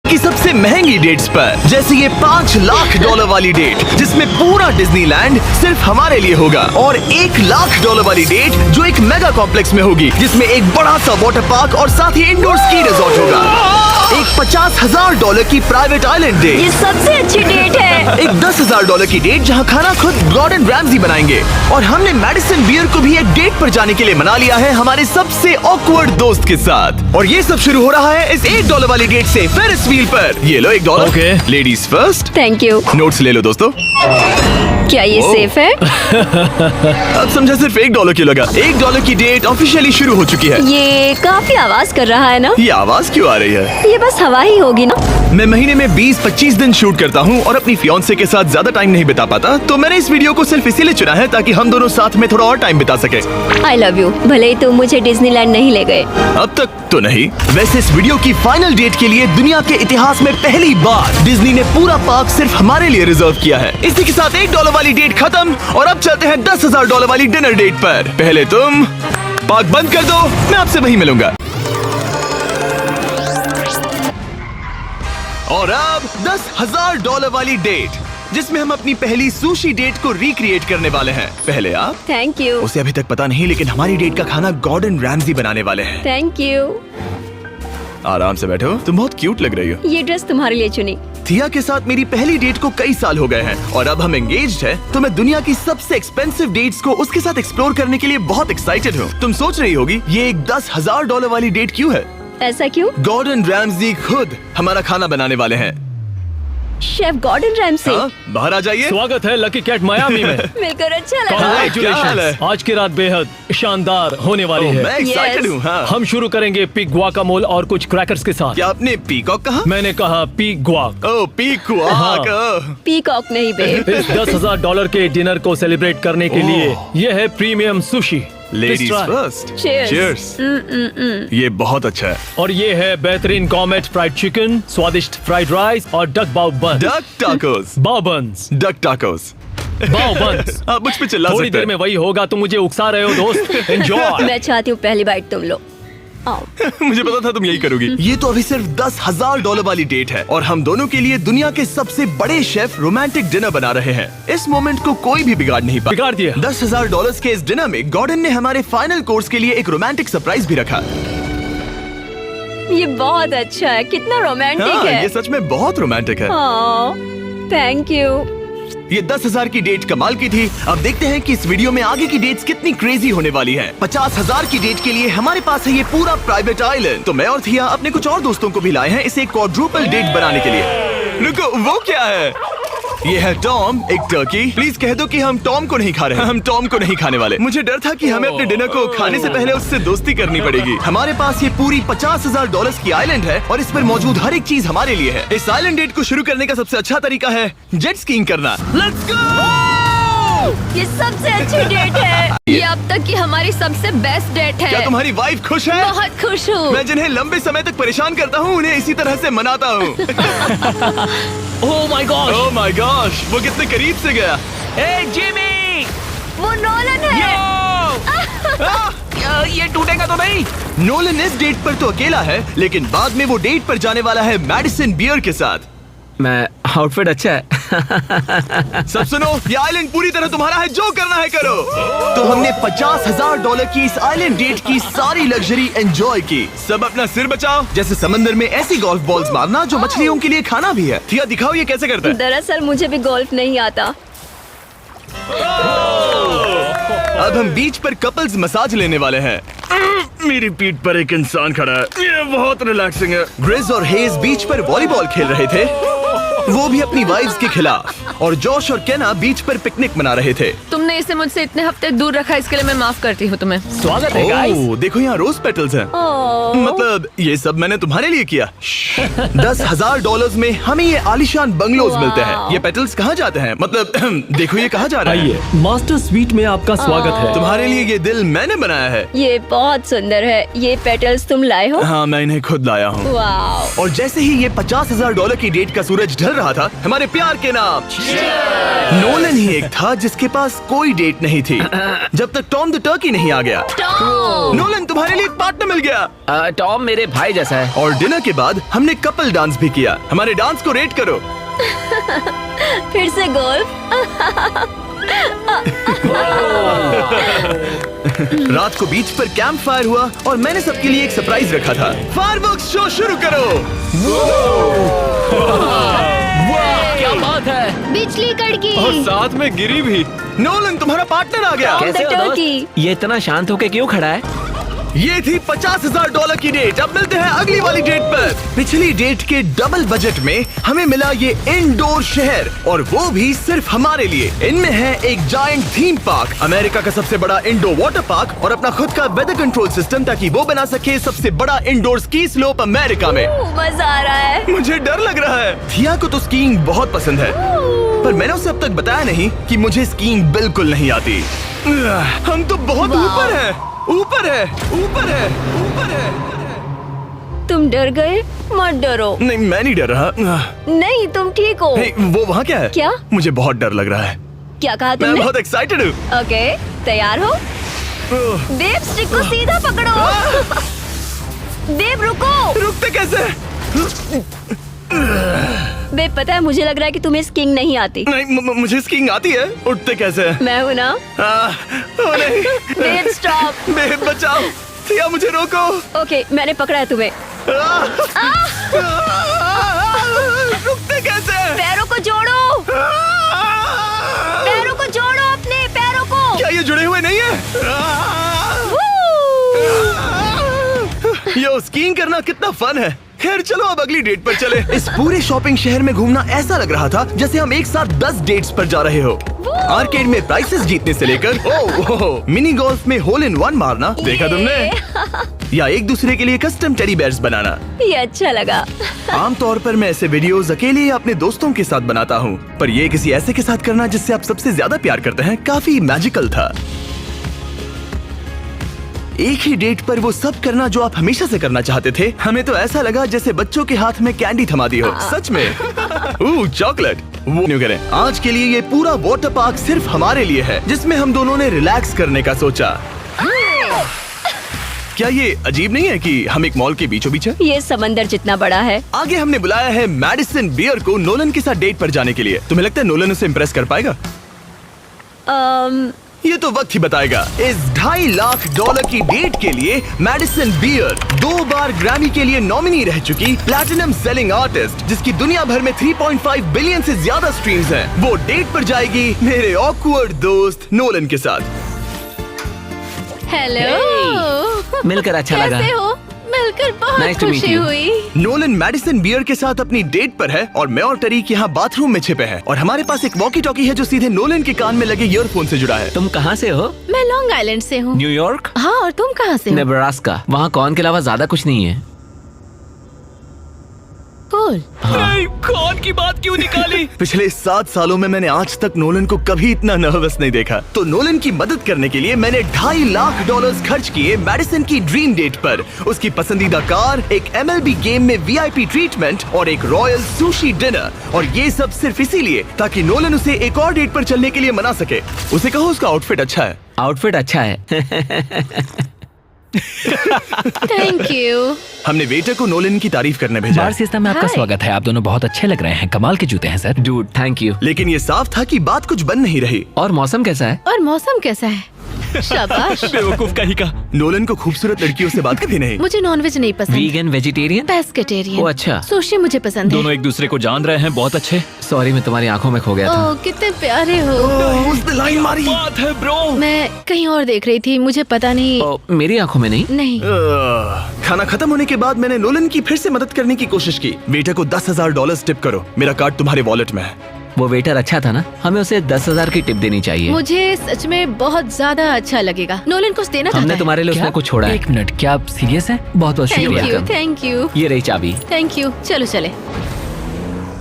की सबसे महंगी डेट्स पर, जैसे ये $5 लाख वाली डेट जिसमें पूरा डिज्नीलैंड सिर्फ हमारे लिए होगा, और $1 लाख वाली डेट जो एक मेगा कॉम्प्लेक्स में होगी जिसमें एक बड़ा सा वाटर पार्क और साथ ही इंडोर स्की रिजॉर्ट होगा। एक $50,000 की प्राइवेट आइलैंड डेट, ये सबसे अच्छी डेट है। एक $10,000 की डेट जहां खाना खुद गॉर्डन रैमजी बनाएंगे, और हमने मैडिसन बियर को भी एक डेट पर जाने के लिए मना लिया है हमारे सबसे ऑकवर्ड दोस्त के साथ। और ये सब शुरू हो रहा है इस $1 वाली डेट से फेरिस व्हील पर। ये लो $1। Okay. Ladies first. Thank you. Notes ले लो दोस्तों। क्या ये सेफ है? अब समझा सिर्फ $1 क्यों लगा। $1 की डेट ऑफिशियली शुरू हो चुकी है। ये काफी आवाज कर रहा है ना? ये आवाज क्यों आ रही है? ये बस हवा ही होगी ना? मैं महीने में 20-25 दिन शूट करता हूँ और अपनी फियांसे के साथ ज्यादा टाइम नहीं बिता पाता, तो मैंने इस वीडियो को सिर्फ इसीलिए चुना है ताकि हम दोनों साथ में थोड़ा और टाइम बिता सके। I love you. भले ही तुम मुझे डिज्नीलैंड नहीं ले गए। अब तक तो नहीं। वैसे इस वीडियो की फाइनल डेट के लिए दुनिया के इतिहास में पहली बार डिज्नी ने पूरा पार्क सिर्फ हमारे लिए रिजर्व किया है। इसी के साथ $1 वाली डेट खत्म और अब चलते हैं $10,000 वाली डिनर डेट पर। पहले तुम पार्क बंद कर दो, मैं आपसे वहीं मिलूंगा। और अब $10,000 वाली डेट जिसमें हम अपनी पहली सुशी डेट को रिक्रिएट करने वाले हैं। पहले आप। Thank you. उसे अभी तक पता नहीं, लेकिन हमारी डेट का खाना गॉर्डन रैमजी बनाने वाले हैं। Thank you. आराम से बैठो, तुम बहुत क्यूट लग रही हो। ये ड्रेस तुम्हारे लिए चुनी। थिया के साथ मेरी पहली डेट को कई साल हो गए हैं और अब हम एंगेज्ड हैं, तो मैं दुनिया की सबसे एक्सपेंसिव डेट्स को उसके साथ एक्सप्लोर करने के लिए बहुत एक्साइटेड हूँ। तुम सोच रही होगी ये एक $10,000 वाली डेट क्यों है? ऐसा क्यों? गॉर्डन रैमजी खुद हमारा खाना बनाने वाले हैं। Chef Gordon Ramsay. हाँ, बाहर आ जाइए। स्वागत है लकी कैट मायामी में। मिलकर अच्छा लगा। क्या हाल है? Congratulations। आज की रात बेहद शानदार होने वाली मैं है। Excited Yes। हूँ। हाँ। हम शुरू करेंगे पिग गुआकामोल और कुछ क्रैकर्स के साथ। क्या आपने पीकॉक कहा? मैंने कहा पिग गुआक। ओ पीकॉक। हाँ। पीकॉक नहीं बे। इस $10,000 के डिनर को सेलिब्रेट करने के लिए यह है premium sushi. Ladies Please try। First. Cheers। Cheers। ये बहुत अच्छा है। और ये है बेहतरीन गॉर्मेट फ्राइड चिकन, स्वादिष्ट फ्राइड राइस और डक बाउ बन। Duck tacos. बाउ बंस। Duck tacos. बाउ बंस। आप मुझ पे चिल्ला थोड़ी सकते देर में हैं। वही होगा, तुम मुझे उकसा रहे हो दोस्त। एंजॉय। मैं चाहती हूँ पहली बाइट तुम लो। आओ। मुझे पता था तुम यही करोगी। ये तो अभी सिर्फ $10,000 वाली डेट है और हम दोनों के लिए दुनिया के सबसे बड़े शेफ रोमांटिक डिनर बना रहे हैं। इस मोमेंट को कोई भी बिगाड़ नहीं पाया। बिगाड़ दिया। $10,000 के इस डिनर में गॉर्डन ने हमारे फाइनल कोर्स के लिए एक रोमांटिक सरप्राइज भी रखा। ये बहुत अच्छा है। कितना रोमांटिक हाँ, है। ये सच में बहुत रोमांटिक है। Thank you. ये 10,000 की डेट कमाल की थी। अब देखते हैं कि इस वीडियो में आगे की डेट्स कितनी क्रेजी होने वाली है। 50,000 की डेट के लिए हमारे पास है ये पूरा प्राइवेट आइलैंड। तो मैं और थिया अपने कुछ और दोस्तों को भी लाए हैं इसे क्वाड्रुपल डेट बनाने के लिए। रुको, वो क्या है? ये है टॉम, एक टर्की। प्लीज कह दो कि हम टॉम को नहीं खा रहे हैं। हम टॉम को नहीं खाने वाले। मुझे डर था कि हमें अपने डिनर को खाने से पहले उससे दोस्ती करनी पड़ेगी। हमारे पास ये पूरी $50,000 की आइलैंड है और इस पर मौजूद हर एक चीज हमारे लिए है। इस आइलैंड डेट को शुरू करने का सबसे अच्छा तरीका है जेट स्कीइंग करना। Let's go! ये सबसे अच्छी डेट है। ये अब तक की हमारी सबसे बेस्ट डेट क्या है। तुम्हारी वाइफ खुश है? बहुत खुश हूँ। मैं जिन्हें लंबे समय तक परेशान करता हूँ उन्हें इसी तरह से मनाता हूँ। Oh my God. Oh my gosh, वो कितने करीब से गया। हे जिमी। वो नोलन है। ये टूटेगा तो नहीं? नोलन इस डेट पर तो अकेला है, लेकिन बाद में वो डेट पर जाने वाला है मैडिसन बियर के साथ। मैं आउटफिट अच्छा है। सब सुनो, ये आइलैंड पूरी तरह तुम्हारा है, जो करना है करो। तो हमने $50,000 की इस आइलैंड डेट की सारी लग्जरी एंजॉय की। सब अपना सिर बचाओ, जैसे समंदर में ऐसी गोल्फ बॉल्स मारना जो मछलियों के लिए खाना भी है। थिया दिखाओ ये कैसे करता है। दरअसल मुझे भी गोल्फ नहीं आता। अब हम बीच पर कपल्स मसाज लेने वाले हैं। मेरी पीठ पर एक इंसान खड़ा है, ये बहुत रिलैक्सिंग है। ग्रिज और हेज बीच पर वॉलीबॉल खेल रहे थे, वो भी अपनी वाइफ्स के खिलाफ। और जोश और केना बीच पर पिकनिक मना रहे थे। तुमने इसे मुझसे इतने हफ्ते दूर रखा, इसके लिए मैं माफ करती हूँ तुम्हें। स्वागत है गाइस। ओह, देखो यहाँ रोज पेटल्स हैं। मतलब ये सब मैंने तुम्हारे लिए किया। $10,000 में हमें ये आलीशान बंगलोज मिलते हैं। ये पेटल्स कहाँ जाते हैं? मतलब देखो ये कहाँ जा रहा है। आइए, मास्टर स्वीट में आपका स्वागत है। तुम्हारे लिए ये दिल मैंने बनाया है। ये बहुत सुंदर है। ये पेटल्स तुम लाए हो? हाँ, मैं इन्हें खुद लाया हूँ। वाव। और जैसे ही ये $50,000 की डेट का सूरज ढल रहा था हमारे प्यार के नाम। नोलन ही एक था जिसके पास कोई डेट नहीं थी जब तक टॉम द टर्की नहीं आ गया। नोलन, तुम्हारे लिए एक पार्टनर मिल गया। टॉम मेरे भाई जैसा है। और डिनर के बाद हमने कपल डांस भी किया। हमारे डांस को रेट करो। फिर से गोल्फ। रात को बीच पर कैंप फायर हुआ और मैंने सबके लिए एक सरप्राइज रखा था। फायरवर्क्स शो शुरू करो। क्या बात है। बिजली कड़की। और साथ में गिरी भी। नोलन, तुम्हारा पार्टनर आ गया। कैसे हो दोस्त? ये इतना शांत होके क्यों खड़ा है? ये थी $50,000 की डेट। अब मिलते हैं अगली वाली डेट पर। पिछली डेट के डबल बजट में हमें मिला ये इंडोर शहर, और वो भी सिर्फ हमारे लिए। इनमें है एक जायंट थीम पार्क, अमेरिका का सबसे बड़ा इंडोर वाटर पार्क, और अपना खुद का वेदर कंट्रोल सिस्टम ताकि वो बना सके सबसे बड़ा इंडोर स्की स्लोप अमेरिका में। मजा आ रहा है। मुझे डर लग रहा है। थिया को तो स्कीइंग बहुत पसंद है, पर मैंने उसे अब तक बताया नहीं कि मुझे स्कीइंग बिल्कुल नहीं आती। हम तो बहुत ऊपर हैं। ऊपर है, ऊपर है, ऊपर है। तुम डर गए? मत डरो। नहीं, मैं नहीं डर रहा। नहीं, तुम ठीक हो। हे, वो वहाँ क्या है? क्या? मुझे बहुत डर लग रहा है। क्या कहा मैं तुमने? बहुत एक्साइटेड हूँ। ओके, तैयार हो? देव, स्टिक को सीधा पकड़ो। देव, रुको। रुकते कैसे? बेब, पता है मुझे लग रहा है कि तुम्हें स्कीइंग नहीं आती। नहीं, मुझे स्कीइंग आती है। उठते कैसे? मैं हूँ ना। ओ नहीं। देव, स्टॉप। बेब, बचाओ। थिया, मुझे रोको। ओके, मैंने पकड़ा है तुम्हें। रुकते कैसे? पैरों को जोड़ो। पैरों को जोड़ो, अपने पैरों को। क्या ये जुड़े हुए नहीं है? यो, स्कीइंग करना कितना फन है। खैर चलो अब अगली डेट पर चले। इस पूरे शॉपिंग शहर में घूमना ऐसा लग रहा था जैसे हम एक साथ 10 डेट्स पर जा रहे हो। आर्केड में प्राइसेस जीतने से लेकर मिनी गोल्फ में होल इन वन मारना, देखा तुमने? या एक दूसरे के लिए कस्टम टेडी बेयर्स बनाना। ये अच्छा लगा। आमतौर पर मैं ऐसे वीडियोस अकेले या अपने दोस्तों के साथ बनाता हूँ, पर ये किसी ऐसे के साथ करना जिससे आप सबसे ज्यादा प्यार करते हैं काफी मैजिकल था। एक ही डेट पर वो सब करना जो आप हमेशा से करना चाहते थे। हमें तो ऐसा लगा जैसे बच्चों के हाथ में कैंडी थमा दी हो। सच में। चॉकलेट। वो नहीं करें। आज के लिए ये पूरा वाटर पार्क सिर्फ हमारे लिए है, जिसमें हम दोनों ने रिलैक्स करने का सोचा। क्या ये अजीब नहीं है कि हम एक मॉल के बीचों बीच हैं? ये समंदर जितना बड़ा है। आगे हमने बुलाया है मैडिसन बियर को नोलन के साथ डेट पर जाने के लिए। तुम्हें लगता है नोलन उसे इम्प्रेस कर पाएगा? ये तो वक्त ही बताएगा। इस $2.5 लाख की डेट के लिए मैडिसन बियर 2 बार ग्रैमी के लिए नॉमिनी रह चुकी प्लैटिनम सेलिंग आर्टिस्ट, जिसकी दुनिया भर में 3.5 बिलियन से ज्यादा स्ट्रीम्स हैं, वो डेट पर जाएगी मेरे ऑकवर्ड दोस्त नोलन के साथ। हेलो। मिलकर अच्छा लगा। कैसे हो? मिलकर बहुत Nice to meet खुशी you. हुई। नोलन मैडिसन बियर के साथ अपनी डेट पर है और मैं और टरीक यहाँ बाथरूम में छिपे हैं, और हमारे पास एक वॉकी टॉकी है जो सीधे नोलन के कान में लगे ईयरफोन से जुड़ा है। तुम कहाँ से हो? मैं लॉन्ग आइलैंड से हूँ। न्यूयॉर्क? हाँ, और तुम कहाँ से हो? नेब्रास्का। वहाँ कॉर्न के अलावा ज्यादा कुछ नहीं है। कूल। नहीं, कौन की बात क्यों निकाली? पिछले 7 सालों में मैंने आज तक नोलन को कभी इतना नर्वस नहीं देखा। तो नोलन की मदद करने के लिए मैंने $2.5 लाख खर्च किए मैडिसन की ड्रीम डेट पर। उसकी पसंदीदा कार, एक MLB गेम में VIP ट्रीटमेंट और एक रॉयल सुशी डिनर। और ये सब सिर्फ इसीलिए ताकि नोलन उसे एक और डेट पर चलने के लिए मना सके। उसे कहो उसका आउटफिट अच्छा है। आउटफिट अच्छा है। Thank you. हमने वेटर को नोलन की तारीफ करने भेजा। बार सिस्टम में आपका Hi. स्वागत है। आप दोनों बहुत अच्छे लग रहे हैं। कमाल के जूते हैं सर। Dude, thank you. लेकिन ये साफ था कि बात कुछ बन नहीं रही। और मौसम कैसा है? और मौसम कैसा है? शाबाश। बेवकूफ कहीं का। नोलन को खूबसूरत लड़कियों से बात कभी नहीं। मुझे नॉनवेज नहीं पसंद। Vegan, vegetarian? पेस्केटेरियन। ओ, अच्छा। सुशी मुझे पसंद है। दोनों एक दूसरे को जान रहे हैं, बहुत अच्छे। सॉरी, मैं तुम्हारी आंखों में खो गया था। ओह, कितने प्यारे हो। उसने लाइन मारी। बात है ब्रो। मैं कहीं और देख रही थी, मुझे पता नहीं। ओ, मेरी आंखों में नहीं। नहीं। खाना खत्म होने के बाद मैंने नोलन की फिर से मदद करने की कोशिश की। वेटर को $10,000 टिप करो, मेरा कार्ड तुम्हारे वॉलेट में है। वो वेटर अच्छा था ना? हमें उसे 10,000 की टिप देनी चाहिए। मुझे सच में बहुत ज्यादा अच्छा लगेगा। नोलन कुछ देना चाहता हमने है। तुम्हारे लिए उसने कुछ छोड़ा है। एक मिनट, क्या आप सीरियस हैं? बहुत बहुत थैंक शुक्रिया। यू, थैंक यू, ये रही चाबी। Thank you. चलो चले।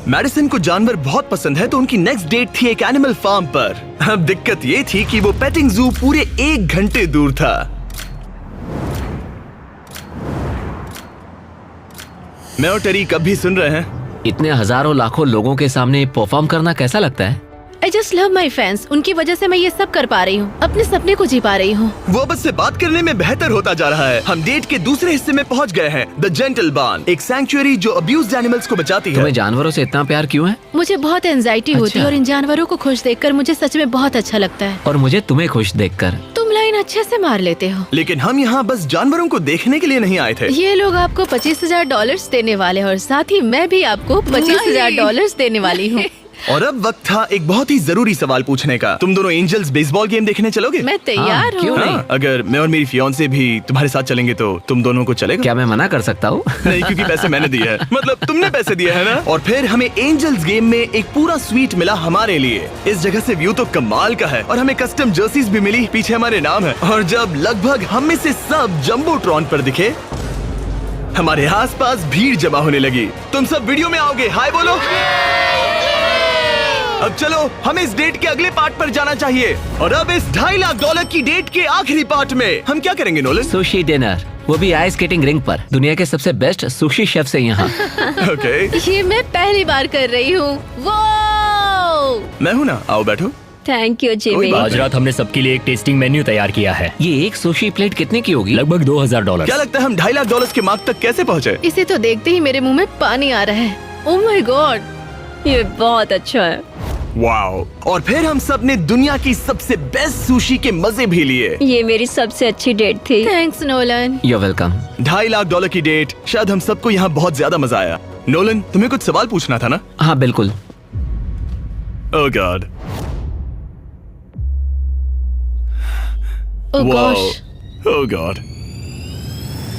मैडिसन को जानवर बहुत पसंद है, तो उनकी नेक्स्ट डेट थी एक एनिमल फार्म पर। अब दिक्कत ये थी कि वो पेटिंग जू पूरे 1 घंटे दूर था। मैं और टरीक अब भी सुन रहे हैं। इतने हजारों लाखों लोगों के सामने परफॉर्म करना कैसा लगता है? I just love my fans. उनकी वजह से मैं ये सब कर पा रही हूँ, अपने सपने को जी पा रही हूँ। वो बस से बात करने में बेहतर होता जा रहा है। हम डेट के दूसरे हिस्से में पहुंच गए हैं, द जेंटल बार्न, एक सैंक्चुअरी जो अब्यूज्ड एनिमल्स को बचाती है। तुम्हें जानवरों से इतना प्यार क्यों है? मुझे बहुत एंजाइटी होती अच्छा। है और इन जानवरों को खुश देखकर मुझे सच में बहुत अच्छा लगता है। और मुझे तुम्हें खुश देखकर। तुम लाइन अच्छे से मार लेते हो। लेकिन हम यहाँ बस जानवरों को देखने के लिए नहीं आए थे। ये लोग आपको $25,000 देने वाले हैं और साथ ही मैं भी आपको $25,000 देने वाली हूँ। और अब वक्त था एक बहुत ही जरूरी सवाल पूछने का। तुम दोनों एंजल्स बेसबॉल गेम देखने चलोगे? मैं तैयार हाँ, क्यों हूँ। नहीं? हाँ, अगर मैं और मेरी फियांसे भी तुम्हारे साथ चलेंगे तो तुम दोनों को चलेगा? क्या मैं मना कर सकता हूँ? नहीं, क्योंकि पैसे मैंने दिए हैं। मतलब तुमने पैसे दिए हैं ना। और फिर हमें एंजल्स गेम में एक पूरा स्वीट मिला हमारे लिए। इस जगह से व्यू तो कमाल का है और हमें कस्टम जर्सीज भी मिली, पीछे हमारे नाम है। और जब लगभग हम में से सब जंबोट्रॉन पर दिखे, हमारे आसपास भीड़ जमा होने लगी। तुम सब वीडियो में आओगे? हाय बोलो। अब चलो हमें इस डेट के अगले पार्ट पर जाना चाहिए। और अब इस $2.5 लाख की डेट के आखिरी पार्ट में हम क्या करेंगे नोलन? सुशी डिनर, वो भी आइस स्केटिंग रिंग पर, दुनिया के सबसे बेस्ट सुशी शेफ से यहाँ। ओके, ये मैं पहली बार कर रही हूँ। वो मैं हूँ ना, आओ बैठो। Thank you Jimmy. कोई बात आज रात हमने सबके लिए एक टेस्टिंग मेन्यू तैयार किया है। ये एक सुशी प्लेट कितने की होगी? लगभग $2,000। क्या लगता है हम $2.5 लाख के मार्क तक कैसे पहुँचे? इसे तो देखते ही मेरे मुंह में पानी आ रहा है। ओह माय गॉड, ये बहुत अच्छा है। वाओ। और फिर हम सब ने दुनिया की सबसे बेस्ट सुशी के मजे भी लिए। ये मेरी सबसे अच्छी डेट थी। Thanks Nolan. You're welcome। $2.5 lakh की डेट, शायद हम सबको यहाँ बहुत ज्यादा मजा आया। नोलन, तुम्हें कुछ सवाल पूछना था ना? हाँ बिल्कुल। ओह गॉड, ओह गॉश, ओह गॉड।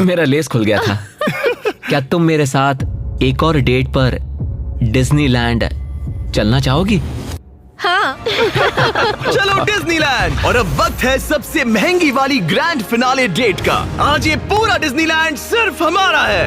मेरा लेस खुल गया था। क्या तुम मेरे साथ एक और डेट पर डिज्नीलैंड चलना चाहोगी? हाँ। चलो डिज्नीलैंड। और अब वक्त है सबसे महंगी वाली ग्रैंड फिनाले डेट का। आज ये पूरा डिज्नीलैंड सिर्फ हमारा है।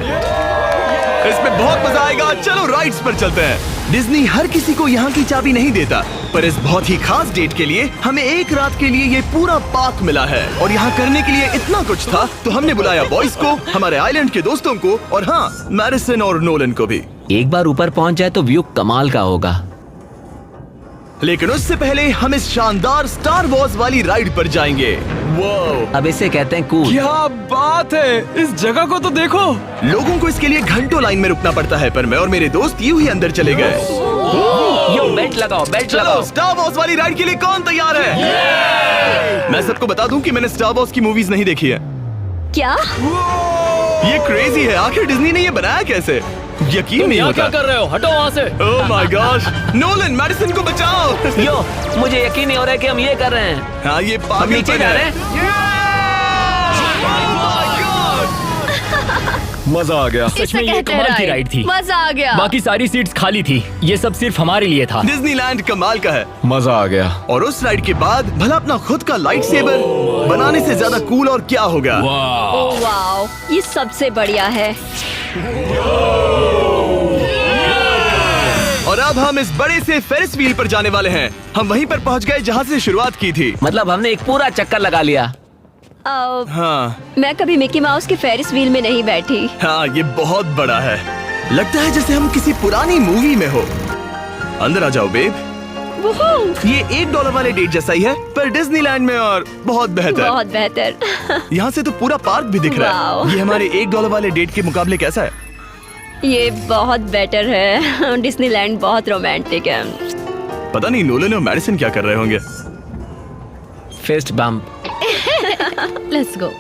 इसमें बहुत मजा आएगा। चलो राइड्स पर चलते हैं। डिज्नी हर किसी को यहाँ की चाबी नहीं देता, पर इस बहुत ही खास डेट के लिए हमें एक रात के लिए ये पूरा पार्क मिला है। और यहाँ करने के लिए इतना कुछ था तो हमने बुलाया बॉयज को, हमारे आइलैंड के दोस्तों को, और हाँ, मैडिसन और नोलन को भी। एक बार ऊपर पहुंच जाए तो व्यू कमाल का होगा। लेकिन उससे पहले हम इस शानदार स्टार वॉर्स वाली राइड पर जाएंगे। वो अब इसे कहते हैं कूल। क्या बात है, इस जगह को तो देखो। लोगों को इसके लिए घंटों लाइन में रुकना पड़ता है, पर मैं और मेरे दोस्त यूं ही अंदर चले गए। यो बेल्ट लगाओ, बेल्ट चलो लगाओ। स्टार वॉर्स वाली राइड के लिए कौन तैयार है? मैं सबको बता दूं कि मैंने स्टार वॉर्स की मूवीज नहीं देखी है। क्या? ये क्रेजी है। आखिर डिज्नी ने ये बनाया कैसे? यकीन तुम नहीं यहाँ होता। क्या कर रहे हो? हटो वहाँ से। Oh my gosh, Nolan, Madison को बचाओ। यो, मुझे यकीन नहीं हो रहा है कि हम ये कर रहे हैं। हाँ, ये हम पागल नीचे जा रहे हैं। मजा आ गया। सच में इसे ये कहते हैं कमाल की राइड। राइड थी। मजा आ गया। बाकी सारी सीट्स खाली थी। ये सब सिर्फ हमारे लिए था। डिज्नीलैंड कमाल का है। मजा आ गया। और उस राइड के बाद भला अपना खुद का लाइट सेबर बनाने से ज्यादा कूल और क्या होगा? ओह वाओ, ये सबसे बढ़िया है। और अब हम इस बड़े से फेरिस व्हील पर जाने वाले हैं। हम वहीं पर पहुंच गए जहां से शुरुआत की थी। मतलब हमने एक पूरा चक्कर लगा लिया। हाँ मैं कभी मिकी माउस के फेरिस व्हील में नहीं बैठी। हाँ, ये बहुत बड़ा है। लगता है जैसे हम किसी पुरानी मूवी में हो। अंदर आ जाओ बेब। ये $1 वाले डेट जैसा ही है, पर डिज्नीलैंड में और बहुत बेहतर। बहुत बेहतर। यहाँ से तो पूरा पार्क भी दिख रहा है। वाओ। ये हमारे $1 वाले डेट के मुकाबले कैसा है? ये बहुत बेटर है। डिज्नीलैंड बहुत रोमांटिक है। पता नहीं नोलन और मैडिसन क्या कर रहे होंगे। Fist bump. Let's go.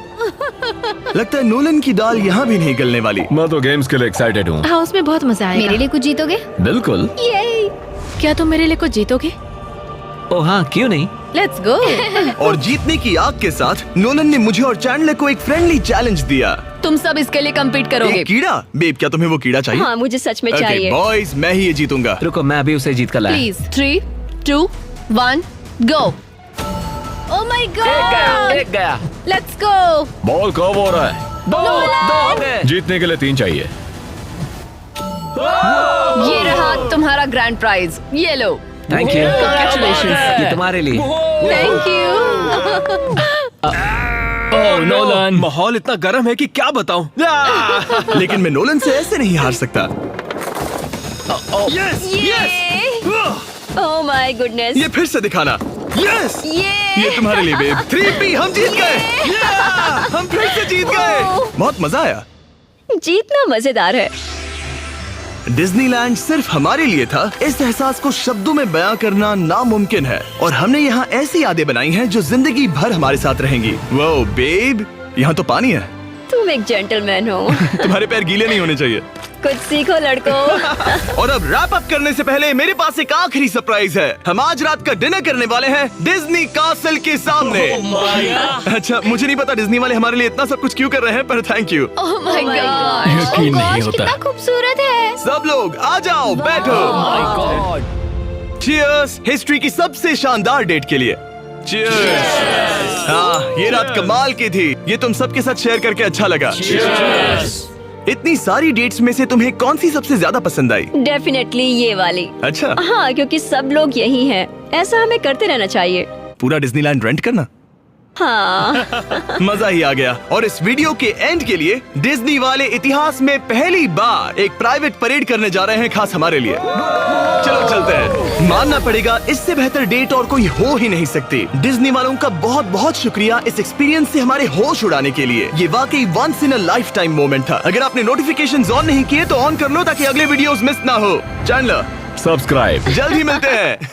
लगता है नोलन की दाल यहाँ भी नहीं गलने वाली। मैं तो गेम्स के लिए एक्साइटेड हूँ। हाँ, उसमें बहुत मजा आएगा। मेरे लिए कुछ जीतोगे? बिल्कुल। क्या तुम मेरे लिए कुछ जीतोगे? ओ हाँ, क्यों नहीं? Let's go. और जीतने की आग के साथ नोलन ने मुझे और चैंडलर को एक फ्रेंडली चैलेंज दिया। तुम सब इसके लिए कम्पीट करोगे। एक कीड़ा? बेब, क्या तुम्हें वो कीड़ा चाहिए? हाँ, मुझे सच में Okay, चाहिए। बॉयज, मैं ही ये जीतूंगा। रुको, मैं अभी उसे जीत कर लाया। Please 3, 2, 1, go. Oh my God, एक गया। Let's go. बॉल कब हो रहा है? दो हो गए। जीतने के लिए 3 चाहिए। ये रहा तुम्हारा ग्रैंड प्राइज, ये लो। Thank you. Congratulations। ये तुम्हारे लिए। Thank you. ओह नोलन, माहौल इतना गर्म है कि क्या बताऊं। लेकिन मैं नोलन से ऐसे नहीं हार सकता। Yes yes oh my goodness. ये फिर से दिखाना। यस ये तुम्हारे लिए बेब। 3P हम जीत गए। Yeah! हम फिर से जीत गए। बहुत मजा आया। जीतना मजेदार है। डिज्नीलैंड सिर्फ हमारे लिए था। इस एहसास को शब्दों में बयां करना नामुमकिन है और हमने यहाँ ऐसी यादें बनाई हैं जो जिंदगी भर हमारे साथ रहेंगी। वो बेब, यहाँ तो पानी है। तुम एक जेंटलमैन हो। तुम्हारे पैर गीले नहीं होने चाहिए। कुछ सीखो लड़कों। और अब रैप अप करने से पहले मेरे पास एक आखिरी सरप्राइज है। हम आज रात का डिनर करने वाले हैं डिज्नी कासल के सामने। अच्छा, मुझे नहीं पता डिज्नी वाले हमारे लिए इतना सब कुछ क्यों कर रहे हैं, पर thank you. Oh my God, यकीन नहीं होता। कितना खूबसूरत है। सब लोग आ जाओ, बैठो। चीयर्स हिस्ट्री की सबसे शानदार डेट के लिए। चीयर्स। हाँ, ये रात कमाल की थी। ये तुम सबके साथ शेयर करके अच्छा लगा। इतनी सारी डेट्स में से तुम्हें कौन सी सबसे ज्यादा पसंद आई? डेफिनेटली ये वाली। अच्छा, हाँ, क्योंकि सब लोग यही हैं। ऐसा हमें करते रहना चाहिए। पूरा डिज्नीलैंड रेंट करना। हाँ। मजा ही आ गया। और इस वीडियो के एंड के लिए डिज्नी वाले इतिहास में पहली बार एक प्राइवेट परेड करने जा रहे हैं, खास हमारे लिए। चलो चलते हैं। मानना पड़ेगा, इससे बेहतर डेट और कोई हो ही नहीं सकती। डिज्नी वालों का बहुत बहुत शुक्रिया इस एक्सपीरियंस से हमारे होश उड़ाने के लिए। ये वाकई once in a lifetime moment था। अगर आपने नोटिफिकेशंस ऑन नहीं किए तो ऑन कर लो ताकि अगले वीडियोस मिस ना हो। Channel subscribe. जल्द ही मिलते हैं।